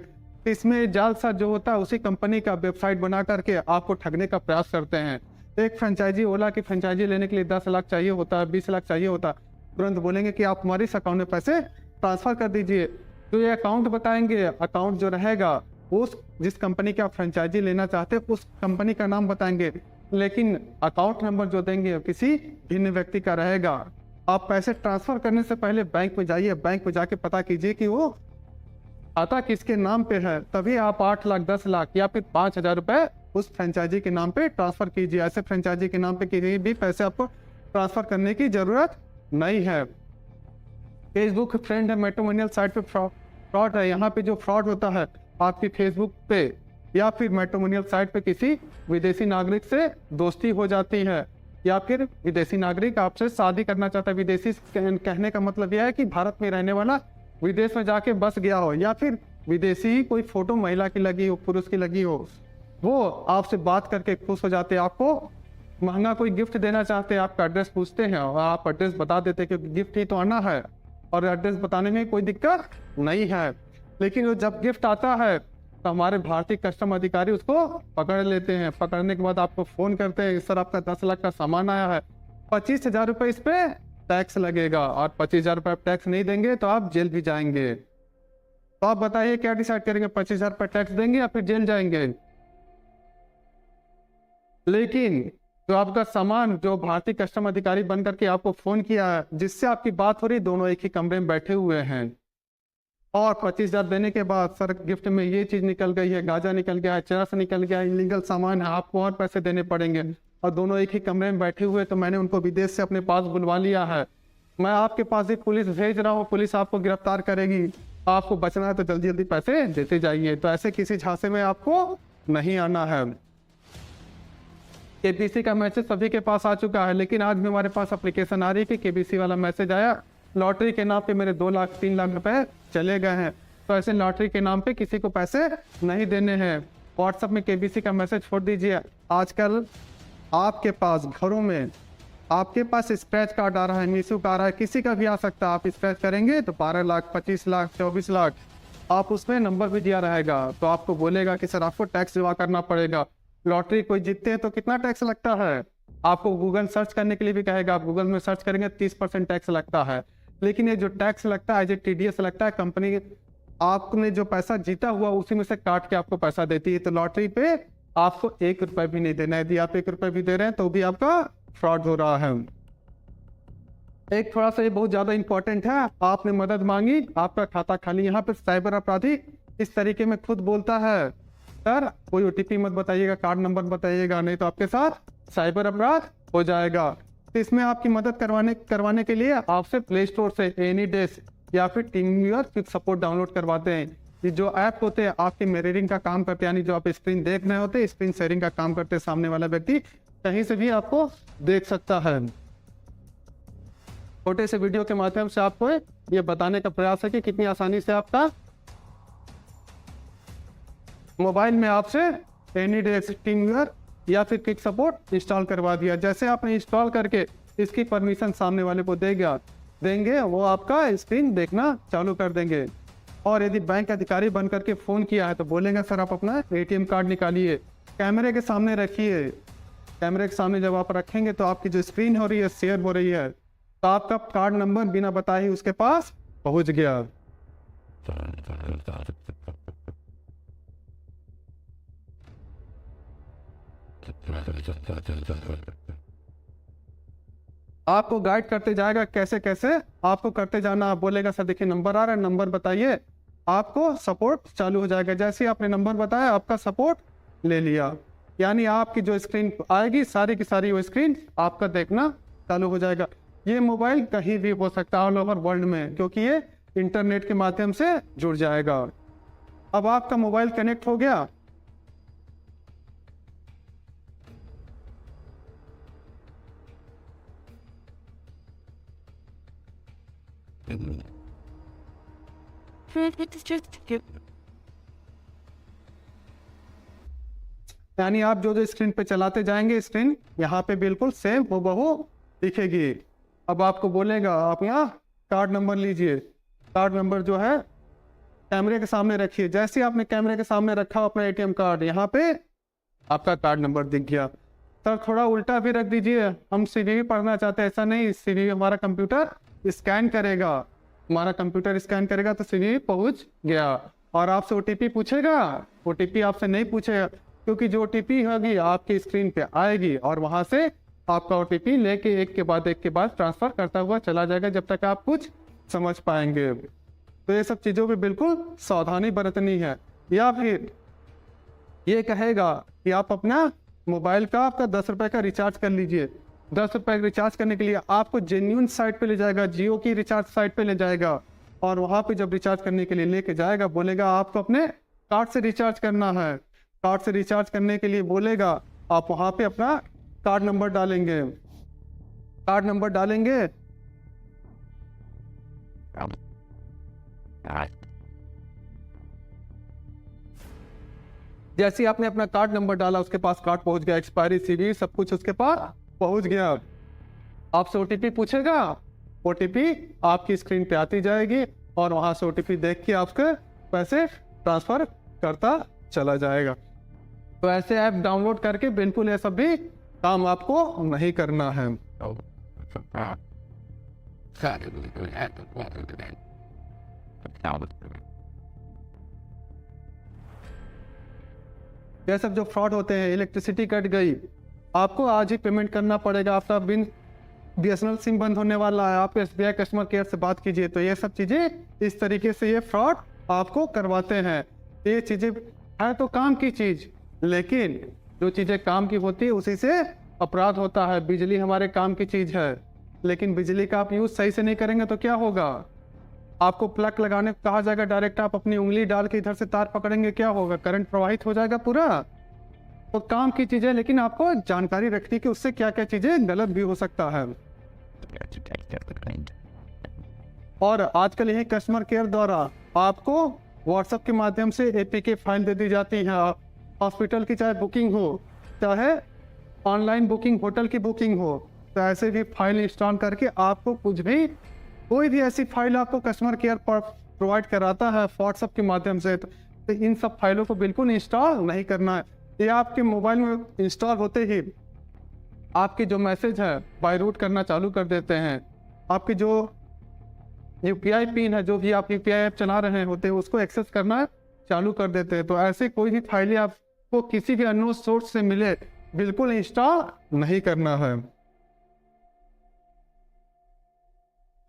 इसमें जालसाज जो होता है उसी कंपनी का वेबसाइट बना करके आपको ठगने का प्रयास करते हैं। एक फ्रेंचाइजी, ओला की फ्रेंचाइजी लेने के लिए 10 लाख चाहिए होता है, 20 लाख चाहिए होता है, तुरंत बोलेंगे कि आप हमारे इस अकाउंट में पैसे ट्रांसफर कर दीजिए। तो ये अकाउंट बताएंगे, अकाउंट जो रहेगा उस जिस कंपनी की आप फ्रेंचाइजी लेना चाहते हैं उस कंपनी का नाम बताएंगे, लेकिन अकाउंट नंबर जो देंगे किसी भिन्न व्यक्ति का रहेगा। आप पैसे ट्रांसफर करने से पहले बैंक में जाइए, बैंक में जाके पता कीजिए कि वो खाता किसके नाम पे है, तभी आप 8 लाख 10 लाख या फिर 5,000 रुपए उस फ्रेंचाइजी के नाम पे ट्रांसफर कीजिए। ऐसे फ्रेंचाइजी के नाम पे किसी भी पैसे आपको ट्रांसफर करने की जरूरत नहीं है। फेसबुक फ्रेंड है, मैट्रिमोनियल साइट पे फ्रॉड है। यहाँ पे जो फ्रॉड होता है, आपकी फेसबुक पे या फिर मैट्रिमोनियल साइट पे किसी विदेशी नागरिक से दोस्ती हो जाती है, या फिर विदेशी नागरिक आपसे शादी करना चाहता है। विदेशी कहने का मतलब यह है कि भारत में रहने वाला विदेश में जाके बस गया हो, या फिर विदेशी कोई फोटो महिला की लगी हो, पुरुष की लगी हो, वो आपसे बात करके खुश हो जाते हैं। आपको महंगा कोई गिफ्ट देना चाहते हैं, आपका एड्रेस पूछते हैं और आप एड्रेस बता देते हैं क्योंकि गिफ्ट ही तो आना है और एड्रेस बताने में कोई दिक्कत नहीं है। लेकिन जब गिफ्ट आता है तो हमारे भारतीय कस्टम अधिकारी उसको पकड़ लेते हैं। पकड़ने के बाद आपको फोन करते हैं, सर आपका 10 लाख का सामान आया है, 25,000 रुपये इस पे टैक्स लगेगा, और 25,000 रुपये टैक्स नहीं देंगे तो आप जेल भी जाएंगे। तो आप बताइए क्या डिसाइड करेंगे, 25,000 रुपये टैक्स देंगे या फिर जेल जाएंगे? लेकिन जो आपका सामान, जो भारतीय कस्टम अधिकारी बन करके आपको फोन किया है, जिससे आपकी बात हो रही, दोनों एक ही कमरे में बैठे हुए हैं, और 25,000 देने के बाद सर गिफ्ट में ये चीज निकल गई है, गांजा निकल गया है, चरस निकल गया है, इलीगल सामान है, आपको और पैसे देने पड़ेंगे, और दोनों एक ही कमरे में बैठे हुए, तो मैंने उनको विदेश से अपने पास बुलवा लिया है, मैं आपके पास ही पुलिस भेज रहा हूँ, पुलिस आपको गिरफ्तार करेगी, आपको बचना है तो जल्दी जल्दी पैसे देते जाइए। तो ऐसे किसी झांसे में आपको नहीं आना है। KBC का मैसेज सभी के पास आ चुका है, लेकिन आज भी हमारे पास एप्लीकेशन आ रही है कि KBC वाला मैसेज आया, लॉटरी के नाम पे मेरे 2 लाख 3 लाख रुपए चले गए हैं। तो ऐसे लॉटरी के नाम पे किसी को पैसे नहीं देने हैं। व्हाट्सएप में KBC का मैसेज छोड़ दीजिए। आजकल आपके पास घरों में आपके पास स्क्रैच कार्ड आ रहा है, मीशू का आ रहा है, किसी का भी आ सकता है, आप स्क्रैच करेंगे तो 12 लाख, 25 लाख, 24 लाख, आप उसमें नंबर भी दिया रहेगा, तो आपको बोलेगा कि सर आपको टैक्स जमा करना पड़ेगा। लॉटरी कोई जीतते हैं तो कितना टैक्स लगता है, आपको गूगल सर्च करने के लिए भी कहेगा, आप गूगल में सर्च करेंगे 30% टैक्स लगता है। लेकिन ये जो टैक्स लगता है, जो TDS लगता है, कंपनी आपने जो पैसा जीता हुआ उसी में से काट के आपको पैसा देती है। तो लॉटरी पे आपको 1 रुपए भी नहीं देना है, यदि आप 1 रुपए भी दे रहे हैं तो भी आपका फ्रॉड हो रहा है। एक थोड़ा सा ये बहुत ज्यादा इंपॉर्टेंट है, आपने मदद मांगी, आपका खाता खाली। यहाँ पे साइबर अपराधी इस तरीके में खुद बोलता है, सर कोई OTP मत बताइएगा, कार्ड नंबर बताइएगा, नहीं तो आपके साथ साइबर अपराध हो जाएगा। तो इसमें आपकी मदद करवाने के लिए आपसे प्ले स्टोर से एनीडेस्क या फिर टीमव्यूअर क्विक सपोर्ट डाउनलोड करवाते हैं। ये जो ऐप होते हैं आपकी मिररिंग का काम करते हैं, यानी जो आप स्क्रीन देख रहे होते हैं, स्क्रीन शेयरिंग का काम करते हैं, सामने वाला व्यक्ति कहीं से भी आपको देख सकता है। छोटे से वीडियो के माध्यम से आपको ये बताने का प्रयास है कि कितनी आसानी से आपका मोबाइल में आपसे एनीडेस्क, टीमव्यूअर या फिर क्विक सपोर्ट इंस्टॉल करवा दिया। जैसे आपने इंस्टॉल करके इसकी परमिशन सामने वाले को देंगे, वो आपका स्क्रीन देखना चालू कर देंगे। और यदि बैंक अधिकारी बन करके फोन किया है तो बोलेंगे सर आप अपना ATM कार्ड निकालिए, कैमरे के सामने रखिए। कैमरे के सामने जब आप रखेंगे तो आपकी जो स्क्रीन हो रही है, शेयर हो रही है, तो आपका कार्ड नंबर बिना बताए ही उसके पास पहुंच गया। आपको गाइड करते जाएगा कैसे कैसे आपको करते जाना। आप बोलेगा सर देखिए नंबर आ रहा है, नंबर बताइए, आपको सपोर्ट चालू हो जाएगा। जैसे ही आपने नंबर बताया आपका सपोर्ट ले लिया, यानी आपकी जो स्क्रीन आएगी सारी की सारी वो स्क्रीन आपका देखना चालू हो जाएगा। ये मोबाइल कहीं भी हो सकता है ऑल ओवर वर्ल्ड में, क्योंकि ये इंटरनेट के माध्यम से जुड़ जाएगा। अब आपका मोबाइल कनेक्ट हो गया, यानी आप जो जो स्क्रीन पे चलाते जाएंगे स्क्रीन यहाँ पे बिल्कुल सेम हूबहू दिखेगी। अब आपको बोलेगा आप यहाँ कार्ड नंबर लीजिए, कार्ड नंबर जो है कैमरे के सामने रखिए। जैसे ही आपने कैमरे के सामने रखा अपना ATM कार्ड, यहाँ पे आपका कार्ड नंबर दिख गया। सर थोड़ा उल्टा भी रख दीजिए, हम CVV पढ़ना चाहते हैं। ऐसा नहीं, CVV हमारा कंप्यूटर स्कैन करेगा, हमारा कंप्यूटर स्कैन करेगा तो CVV पहुंच गया। और आपसे OTP पूछेगा, OTP आपसे नहीं पूछेगा, क्योंकि जो OTP होगी आपकी स्क्रीन पे आएगी और वहां से आपका OTP लेके एक के बाद ट्रांसफर करता हुआ चला जाएगा, जब तक आप कुछ समझ पाएंगे। तो ये सब चीजों पे बिल्कुल सावधानी बरतनी है। या फिर ये कहेगा कि आप अपना मोबाइल का आपका 10 रुपए का रिचार्ज कर लीजिए। 10 रुपए रिचार्ज करने के लिए आपको जेन्युइन साइट पे ले जाएगा, जियो की रिचार्ज साइट पे ले जाएगा। और वहां पे जब रिचार्ज करने के लिए लेके जाएगा, बोलेगा आपको अपने कार्ड से रिचार्ज करना है। कार्ड से रिचार्ज करने के लिए बोलेगा, आप वहां पे अपना कार्ड नंबर डालेंगे। कार्ड नंबर डालेंगे, जैसे ही आपने अपना कार्ड नंबर डाला उसके पास कार्ड पहुंच गया, एक्सपायरी CVV सब कुछ उसके पास पहुंच गया। आपसे OTP पूछेगा, OTP आपकी स्क्रीन पे आती जाएगी और वहां से OTP देख के आपके पैसे ट्रांसफर करता चला जाएगा। तो ऐसे ऐप डाउनलोड करके बिल्कुल ये सब भी काम आपको नहीं करना है। ये सब जो फ्रॉड होते हैं, इलेक्ट्रिसिटी कट गई, आपको आज ही पेमेंट करना पड़ेगा, आपका BSNL सिम बंद होने वाला है, आप SBI कस्टमर केयर से बात कीजिए। तो ये सब चीजें इस तरीके से ये फ्रॉड आपको करवाते हैं। ये चीजें है तो काम की चीज, लेकिन जो चीजें काम की होती है उसी से अपराध होता है। बिजली हमारे काम की चीज है, लेकिन बिजली का आप यूज सही से नहीं करेंगे तो क्या होगा? आपको प्लग लगाने को कहा जाएगा, डायरेक्ट आप अपनी उंगली डाल के इधर से तार पकड़ेंगे, क्या होगा? करंट प्रवाहित हो जाएगा पूरा। तो काम की चीजें, लेकिन आपको जानकारी रखनी कि उससे क्या क्या चीजें गलत भी हो सकता है। और आजकल यही कस्टमर केयर द्वारा आपको व्हाट्सएप के माध्यम से APK फाइल दे दी जाती है। हॉस्पिटल की चाहे बुकिंग हो, चाहे ऑनलाइन बुकिंग, होटल की बुकिंग हो, तो ऐसे भी फाइल इंस्टॉल करके आपको कुछ भी, कोई भी ऐसी फाइल आपको कस्टमर केयर पर प्रोवाइड कराता है व्हाट्सएप के माध्यम से, तो इन सब फाइलों को बिल्कुल इंस्टॉल नहीं करना है। ये आपके मोबाइल में इंस्टॉल होते ही आपके जो मैसेज है बाय रूट करना चालू कर देते हैं। आपकी जो यूपीआई पिन है, जो भी आप यूपीआई ऐप चला रहे होते हैं, उसको एक्सेस करना चालू कर देते हैं। तो ऐसे कोई भी फाइलें आपको किसी भी अननोन सोर्स से मिले बिल्कुल इंस्टॉल नहीं करना है।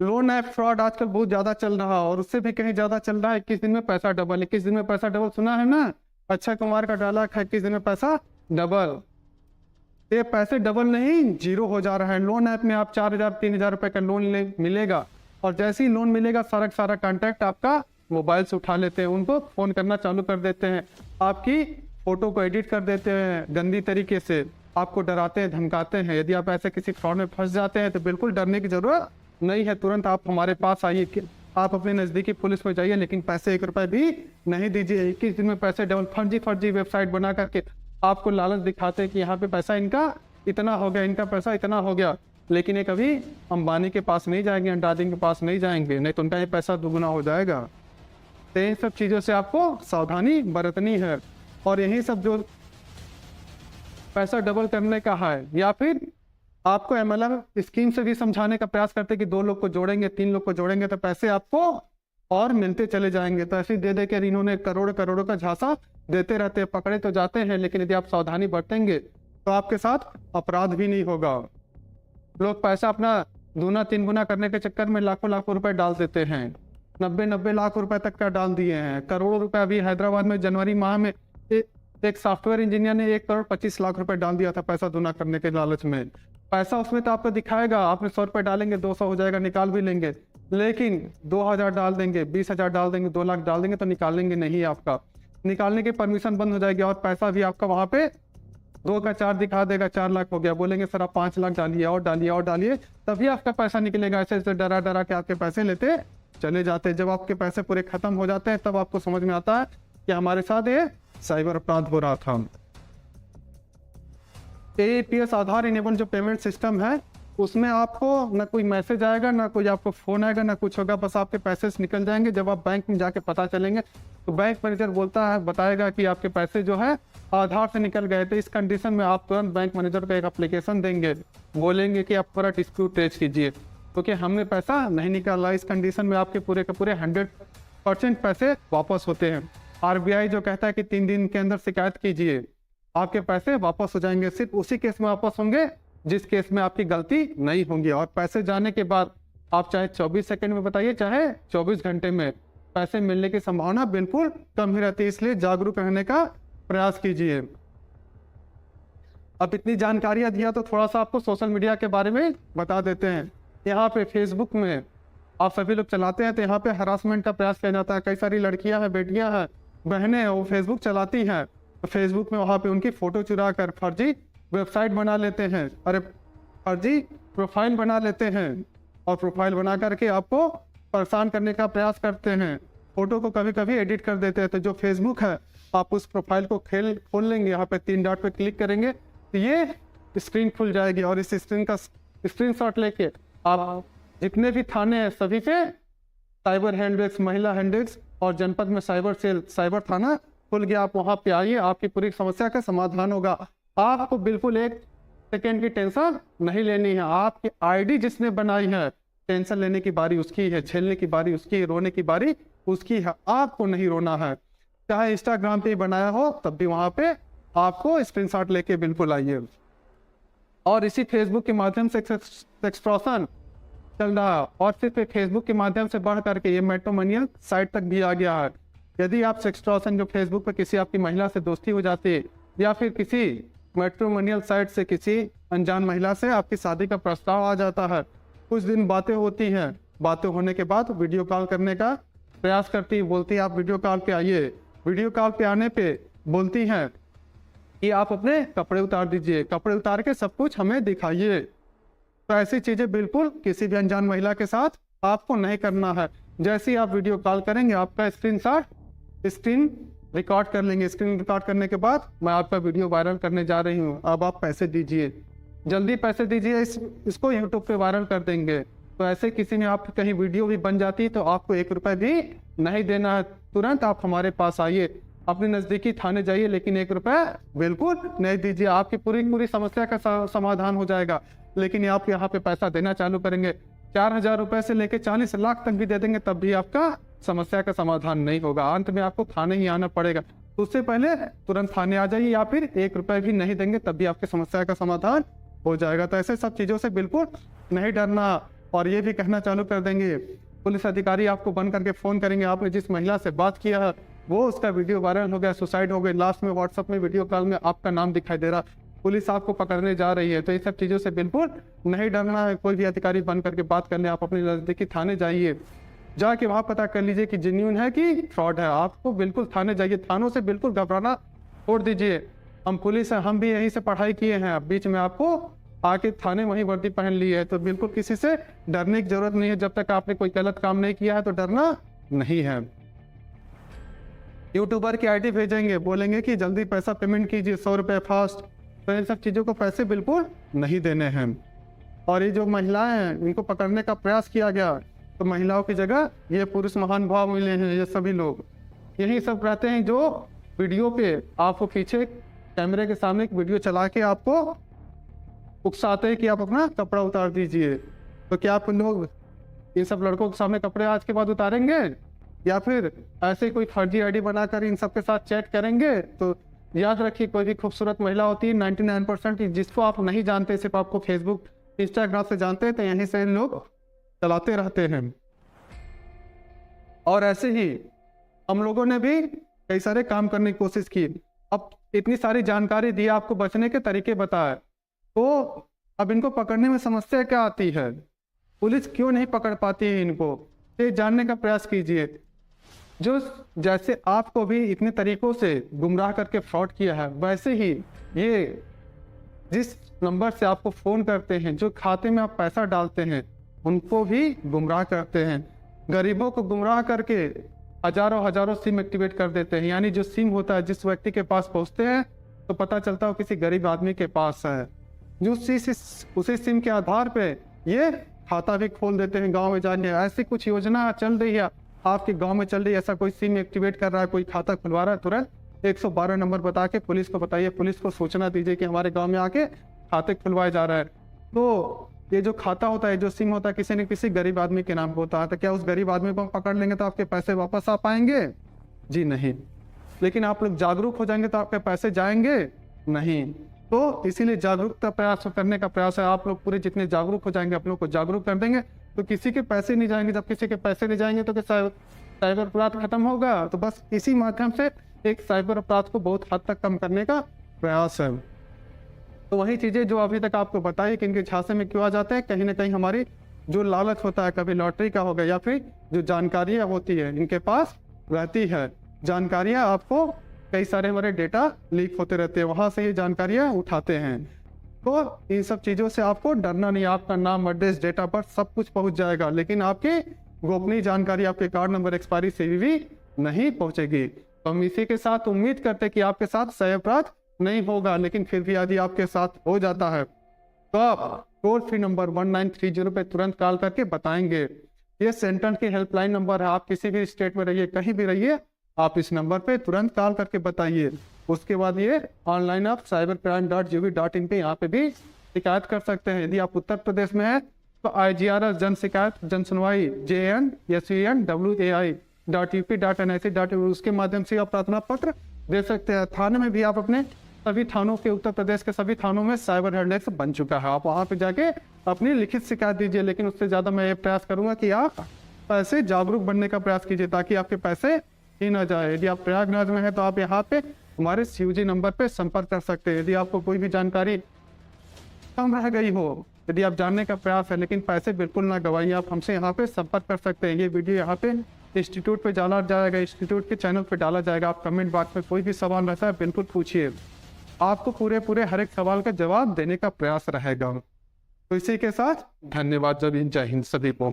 लोन ऐप फ्रॉड आजकल बहुत ज्यादा चल रहा है और उससे भी कहीं ज्यादा चल रहा है। 21 दिन में पैसा डबल, 21 दिन में पैसा डबल, सुना है ना? अक्षय कुमार का डायलॉग है 21 दिन में पैसा डबल। ये पैसे डबल नहीं, जीरो हो जा रहा है। लोन ऐप में आप 4,000 3,000 रुपए का लोन मिलेगा और जैसे ही लोन मिलेगा सारा कॉन्टैक्ट आपका मोबाइल से उठा लेते हैं, उनको फोन करना चालू कर देते हैं, आपकी फोटो को एडिट कर देते हैं गंदी तरीके से, आपको डराते हैं, धमकाते हैं। यदि आप ऐसे किसी फ्रॉड में फंस जाते हैं तो बिल्कुल डरने की जरूरत नहीं है। तुरंत आप हमारे पास आइए, आप अपने नज़दीकी पुलिस में जाइए, लेकिन पैसे 1 रुपए भी नहीं दीजिए। 21 दिन में पैसे डबल, फर्जी वेबसाइट बना करके आपको लालच दिखाते हैं कि यहाँ पे पैसा इनका इतना हो गया, इनका पैसा इतना हो गया, लेकिन ये कभी अंबानी के पास नहीं जाएंगे, अंडानी के पास नहीं जाएंगे, नहीं तो उनका ये पैसा दुगुना हो जाएगा। तो इन सब चीज़ों से आपको सावधानी बरतनी है। और यही सब जो पैसा डबल करने का है, या फिर आपको MLM स्कीम से भी समझाने का प्रयास करते कि 2 लोग को जोड़ेंगे, 3 लोग को जोड़ेंगे तो पैसे आपको और मिलते चले जाएंगे। तो ऐसे दे कर इन्होंने करोड़ों का झांसा देते रहते हैं, पकड़े तो जाते हैं, लेकिन यदि आप सावधानी बरतेंगे तो आपके साथ अपराध भी नहीं होगा। लोग पैसा अपना 2-3 गुना करने के चक्कर में लाखों रुपए डाल देते हैं। 90 लाख रुपए तक का डाल दिए हैं, करोड़ों रुपए। अभी हैदराबाद में जनवरी माह में एक सॉफ्टवेयर इंजीनियर ने 1,25,00,000 रुपए डाल दिया था पैसा दूना करने के लालच में। पैसा उसमें तो आपको दिखाएगा, आपने 100 रुपए डालेंगे 200 हो जाएगा, निकाल भी लेंगे, लेकिन 2,000 डाल देंगे, 20,000 डाल देंगे, 2 लाख डाल देंगे तो निकालेंगे नहीं, आपका निकालने की परमिशन बंद हो जाएगी और पैसा भी आपका वहां पे 2 का 4 दिखा देगा, 4 लाख हो गया। बोलेंगे सर आप 5 लाख डालिए और डालिए, तभी आपका पैसा निकलेगा। ऐसे डरा के आपके पैसे लेते चले जाते हैं। जब आपके पैसे पूरे खत्म हो जाते हैं तब आपको समझ में आता है कि हमारे साथ ये साइबर अपराध हो रहा था। APS आधार इनेबल जो पेमेंट सिस्टम है, उसमें आपको ना कोई मैसेज आएगा, ना कोई आपको फोन आएगा, ना कुछ होगा, बस आपके पैसे निकल जाएंगे। जब आप बैंक में जाके पता चलेंगे तो बैंक मैनेजर बताएगा कि आपके पैसे जो है आधार से निकल गए। तो इस कंडीशन में आप तुरंत बैंक मैनेजर को एक एप्लीकेशन देंगे, बोलेंगे कि आप पूरा डिस्प्यूट रेज कीजिए क्योंकि हमने पैसा नहीं निकाला। इस कंडीशन में आपके पूरे के पूरे 100% पैसे वापस होते हैं। RBI जो कहता है कि 3 दिन के अंदर शिकायत कीजिए, आपके पैसे वापस हो जाएंगे। सिर्फ उसी केस में वापस होंगे जिस केस में आपकी गलती नहीं होंगी। और पैसे जाने के बाद आप चाहे 24 सेकंड में बताइए, चाहे 24 घंटे में, पैसे मिलने की संभावना बिल्कुल कम ही रहती है। इसलिए जागरूक रहने का प्रयास कीजिए। अब इतनी जानकारियां दिया तो थोड़ा सा आपको सोशल मीडिया के बारे में बता देते हैं। यहाँ पे फेसबुक में आप सभी लोग चलाते हैं तो यहाँ पे हरासमेंट का प्रयास किया जाता है। कई सारी लड़कियां हैं, बेटियां हैं, बहनें हैं, वो फेसबुक चलाती हैं, तो फेसबुक में वहाँ पे उनकी फोटो चुरा कर फर्जी वेबसाइट बना लेते हैं, अरे फर्जी प्रोफाइल बना लेते हैं और प्रोफाइल बना करके आपको परेशान करने का प्रयास करते हैं। फोटो को कभी कभी एडिट कर देते हैं। तो जो फेसबुक है, आप उस प्रोफाइल को खोल लेंगे, यहाँ पे 3 डॉट पे क्लिक करेंगे तो ये स्क्रीन खुल जाएगी और इस स्क्रीन का स्क्रीनशॉट लेके आप जितने भी थाने हैं सभी पे साइबर हैंडडेस्क, महिला हैंडडेस्क और जनपद में साइबर सेल, साइबर थाना खुल गया, आप वहाँ पे आइए, आपकी पूरी समस्या का समाधान होगा। आपको बिल्कुल 1 सेकेंड की टेंशन नहीं लेनी है। आपकी ID जिसने बनाई है, टेंशन लेने की बारी उसकी है, झेलने की बारी उसकी है, रोने की बारी उसकी है। आपको नहीं रोना है। चाहे इंस्टाग्राम पे बनाया हो तब भी वहाँ पे आपको स्क्रीनशॉट लेके बिल्कुल आइए। और इसी फेसबुक के माध्यम से एक्सटॉर्शन चल रहा है और सिर्फ फेसबुक के माध्यम से बढ़ करके ये मैट्रिमोनियल साइट तक भी आ गया है। यदि आप सेक्सटॉर्शन जो फेसबुक पर किसी आपकी महिला से दोस्ती हो जाती है या फिर किसी मैट्रिमोनियल साइट से किसी अनजान महिला से आपकी शादी का प्रस्ताव आ जाता है, कुछ दिन बातें होती हैं, बातें होने के बाद वीडियो कॉल करने का प्रयास करती है, बोलती है आप वीडियो कॉल पे आइए। वीडियो कॉल पे आने पे बोलती हैं कि आप अपने कपड़े उतार दीजिए, कपड़े उतार के सब कुछ हमें दिखाइए। तो ऐसी चीजें बिल्कुल किसी भी अनजान महिला के साथ आपको नहीं करना है। जैसे ही आप वीडियो कॉल करेंगे, आपका स्क्रीन रिकॉर्ड कर लेंगे। स्क्रीन रिकॉर्ड करने के बाद मैं आपका वीडियो वायरल करने जा रही हूँ, अब आप पैसे दीजिए। जल्दी पैसे दीजिए, इसको यूट्यूब पे वायरल कर देंगे। तो ऐसे किसी ने आपकी कहीं वीडियो भी बन जाती तो आपको 1 रुपये भी नहीं देना है, तुरंत आप हमारे पास आइए, अपने नज़दीकी थाने जाइए, लेकिन 1 रुपये बिल्कुल नहीं दीजिए, आपकी पूरी समस्या का समाधान हो जाएगा। लेकिन आप यहाँ पे पैसा देना चालू करेंगे, 4000 रुपये से लेकर 40 लाख तक भी दे देंगे, तब भी आपका समस्या का समाधान नहीं होगा। अंत में आपको थाने ही आना पड़ेगा। तो उससे पहले तुरंत थाने आ जाइए, या फिर 1 रुपये भी नहीं देंगे तब भी आपकी समस्या का समाधान हो जाएगा। तो ऐसे सब चीज़ों से बिल्कुल नहीं डरना। और ये भी कहना चालू कर देंगे, पुलिस अधिकारी आपको बन करके फ़ोन करेंगे, आपने जिस महिला से बात किया है वो उसका वीडियो वायरल हो गया, सुसाइड हो गई, लास्ट में व्हाट्सएप में वीडियो कॉल में आपका नाम दिखाई दे रहा, पुलिस आपको पकड़ने जा रही है। तो ये सब चीज़ों से बिल्कुल नहीं डरना है। कोई भी अधिकारी बन करके बात करने आप अपने नज़दीकी थाने जाइए, जाके वहाँ पता कर लीजिए कि जेन्युइन है कि फ्रॉड है। आपको बिल्कुल थाने जाइए, थानों से बिल्कुल घबराना छोड़ दीजिए। हम पुलिस हैं, हम भी यहीं से पढ़ाई किए हैं, अब बीच में आपको आके थाने वहीं वर्दी पहन ली है। तो बिल्कुल किसी से डरने की जरूरत नहीं है, जब तक आपने कोई गलत काम नहीं किया है तो डरना नहीं है। यूट्यूबर की आईडी भेजेंगे, बोलेंगे कि जल्दी पैसा पेमेंट कीजिए, 100 रुपये फास्ट। तो इन सब चीज़ों को पैसे बिल्कुल नहीं देने हैं। और ये जो महिलाएं हैं इनको पकड़ने का प्रयास किया गया, तो महिलाओं की जगह ये पुरुष महान भाव मिले हैं। ये सभी लोग यही सब रहते हैं जो वीडियो पे आपको पीछे कैमरे के सामने एक वीडियो चला के आपको उकसाते हैं कि आप अपना कपड़ा उतार दीजिए। तो क्या आप लोग इन सब लड़कों के सामने कपड़े आज के बाद उतारेंगे, या फिर ऐसे कोई फर्जी आईडी बनाकर इन सब के साथ चैट करेंगे? तो याद रखिए, कोई भी खूबसूरत महिला होती है 99% जिसको आप नहीं जानते, सिर्फ आपको फेसबुक इंस्टाग्राम से जानते हैं, तो यहीं से लोग चलाते रहते हैं। और ऐसे ही हम लोगों ने भी कई सारे काम करने की कोशिश की। अब इतनी सारी जानकारी दी, आपको बचने के तरीके बताए, तो अब इनको पकड़ने में समस्या क्या आती है, पुलिस क्यों नहीं पकड़ पाती है इनको, ये जानने का प्रयास कीजिए। जो जैसे आपको भी इतने तरीकों से गुमराह करके फ्रॉड किया है, वैसे ही ये जिस नंबर से आपको फ़ोन करते हैं, जो खाते में आप पैसा डालते हैं, उनको भी गुमराह करते हैं। गरीबों को गुमराह करके हजारों सिम एक्टिवेट कर देते हैं। यानी जो सिम होता है जिस व्यक्ति के पास पहुंचते हैं तो पता चलता है किसी गरीब आदमी के पास है, जो उसी सिम के आधार पे ये खाता भी खोल देते हैं गांव में जाके। ऐसी कुछ योजना चल रही है आपके गांव में चल रही है, ऐसा कोई सिम एक्टिवेट कर रहा है, कोई खाता खुलवा रहा है, तुरंत 112 नंबर बता के पुलिस को बताइए, पुलिस को सूचना दीजिए कि हमारे गांव में आके खाते खुलवाए जा रहा है। तो ये जो खाता होता है, जो सिम होता है, किसी न किसी गरीब आदमी के नाम होता है। तो क्या उस गरीब आदमी को पकड़ लेंगे तो आपके पैसे वापस आ पाएंगे? जी नहीं। लेकिन आप लोग जागरूक हो जाएंगे तो आपके पैसे जाएंगे नहीं। तो इसीलिए जागरूकता प्रयास करने का प्रयास है। आप लोग पूरे जितने जागरूक हो जाएंगे, आप लोग को जागरूक कर देंगे तो किसी के पैसे नहीं जाएंगे। जब किसी के पैसे नहीं जाएंगे तो साइबर अपराध खत्म होगा। तो बस इसी माध्यम से एक साइबर अपराध को बहुत हद तक कम करने का प्रयास है। तो वही चीज़ें जो अभी तक आपको बताई कि इनके झांसे में क्यों आ जाते हैं, कहीं ना कहीं हमारी जो लालच होता है, कभी लॉटरी का हो गया या फिर जो जानकारियाँ होती है इनके पास रहती है। जानकारियाँ आपको कई सारे हमारे डेटा लीक होते रहते हैं, वहाँ से ये जानकारियाँ उठाते हैं। तो इन सब चीज़ों से आपको डरना नहीं। आपका नाम, एड्रेस, डेट ऑफ बर्थ सब कुछ पहुँच जाएगा, लेकिन आपकी गोपनीय जानकारी, आपके कार्ड नंबर, एक्सपायरी CVV नहीं पहुँचेगी। तो हम इसी के साथ उम्मीद करते हैं कि आपके साथ साइबर अपराध नहीं होगा, लेकिन फिर भी यदि आपके साथ हो जाता है तो आप टोल फ्री नंबर 1930 पे तुरंत कॉल करके बताएंगे। ये सेंटर की हेल्पलाइन नंबर है। आप किसी भी स्टेट में रहिए, कहीं भी रहिए, आप इस नंबर पे तुरंत कॉल करके बताइए। उसके बाद ये ऑनलाइन आप cybercrime.gov.in पे यहाँ पे भी शिकायत कर सकते हैं। यदि आप उत्तर प्रदेश में है तो IGRS जन शिकायत जन सुनवाई JNSUNWAI.UP.NIC.in उसके माध्यम से आप प्रार्थना पत्र दे सकते हैं। थाने में भी आप अपने सभी थानों के, उत्तर प्रदेश के सभी थानों में साइबर हेल्पलाइन बन चुका है, आप वहाँ पे जाके अपनी लिखित शिकायत दीजिए। लेकिन उससे ज़्यादा मैं ये प्रयास करूँगा कि आप पैसे जागरूक बनने का प्रयास कीजिए ताकि आपके पैसे ही ना जाए। यदि आप प्रयागराज में है तो आप यहाँ पे हमारे CUG नंबर पे संपर्क कर सकते हैं। यदि आपको कोई भी जानकारी कम रह गई हो, यदि आप जानने का प्रयास है लेकिन पैसे बिल्कुल ना गवाइए, आप हमसे यहाँ पे संपर्क कर सकते हैं। ये वीडियो यहाँ पे इंस्टीट्यूट पे डाला जाएगा, इंस्टीट्यूट के चैनल पे डाला जाएगा। आप कमेंट बॉक्स में कोई भी सवाल रहता है बिल्कुल पूछिए, आपको पूरे हर एक सवाल का जवाब देने का प्रयास रहेगा। तो इसी के साथ धन्यवाद। जय हिंद सभी को।